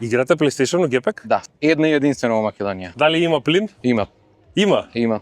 Играте PlayStation во Гепек? Да, една и единствена во Македонија. Дали има плин? Има. Има.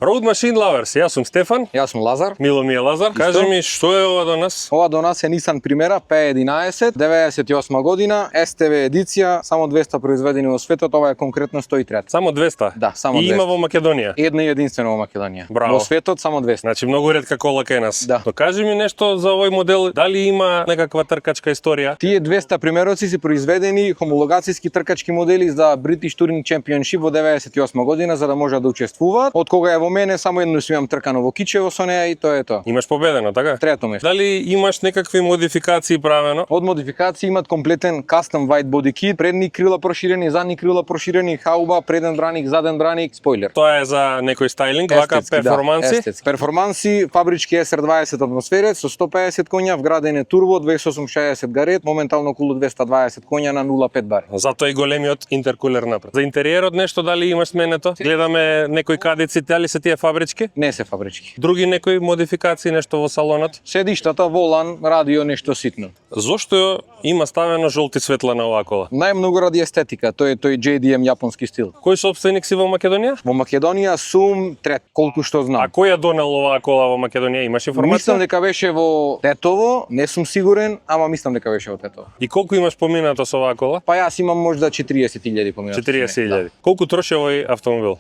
Road Machine Lovers, јас сум Стефан. Јас сум Лазар. Мило ми е Лазар. Кажи ми, што е ова до нас? Ова до нас е Nissan Primera P11, 98 година, STV едиција, само 200 произведени во светот, ова е конкретно 103. Само 200? Да, само 200. И има во Македонија? Една и единствена во Македонија. Браво. Во светот само 200. Значи многу ретка кола кај нас. Да. Но кажи ми нешто за овој модел, дали има некаква тркачка историја? Тие 200 примероци се произведени хомологацијски тркачки модели за British Touring Championship во 98 година за да можат да учествуваат. Од кога е во мене само едно имам тркано во Кичево со неа и тоа е тоа. Имаш победено, така? Трето место. Дали имаш некакви модификации правено? Од модификации имат комплетен custom white body kit, предни крила проширени, задни крила проширени, хауба, преден браник, заден браник, спойлер. Тоа е за некој стайлинг, вака перформанси? Да, перформанси, фабрички SR20 атмосферец со 150 коња, вграден е турбо, 2860 гарет, моментално околу 220 коња на 0,5 бар. Затоа и големиот интеркулер напред. За интериерот нешто дали имаш сменето? Гледаме некои кадици, дали се тие фабрички? Не се фабрички. Други некои модификации, нешто во салонот? Седиштата, волан, радио, нешто ситно. Зошто има ставено жолти светла на оваа кола? Најмногу ради естетика, тој JDM јапонски стил. Кој собственик си во Македонија? Во Македонија сум трет, колку што знам. А кој ја донел оваа кола во Македонија? Имаш информација? Мислам дека беше во Тетово, не сум сигурен, ама мислам дека беше во Тетово. И колку имаш поминато со оваа кола? Па јас имам можда 40.000 поминато. 40.000. Да. Колку троши овој автомобил?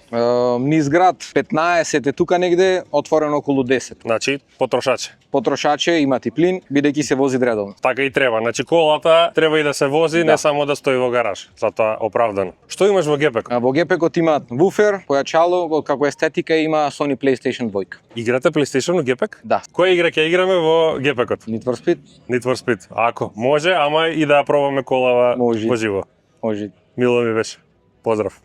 Низ град 15 е тука негде, отворено околу 10. Значи, потрошаче. Потрошаче, имат и плин, бидејќи се вози редовно. Така и треба. Значи колата треба и да се вози, Да. не само да стои во гараж. Затоа оправдано. Што имаш во Гепек? Во Гепекот имат вуфер, појачало, како естетика има Sony PlayStation 2. Играте PlayStation во Гепек? Да. Која игра ќе играме во Гепекот? Need for Speed? Need for Speed. Ако може, ама и да ја пробаме колава Може. во живо. Може. Мило ми беше. Поздрав.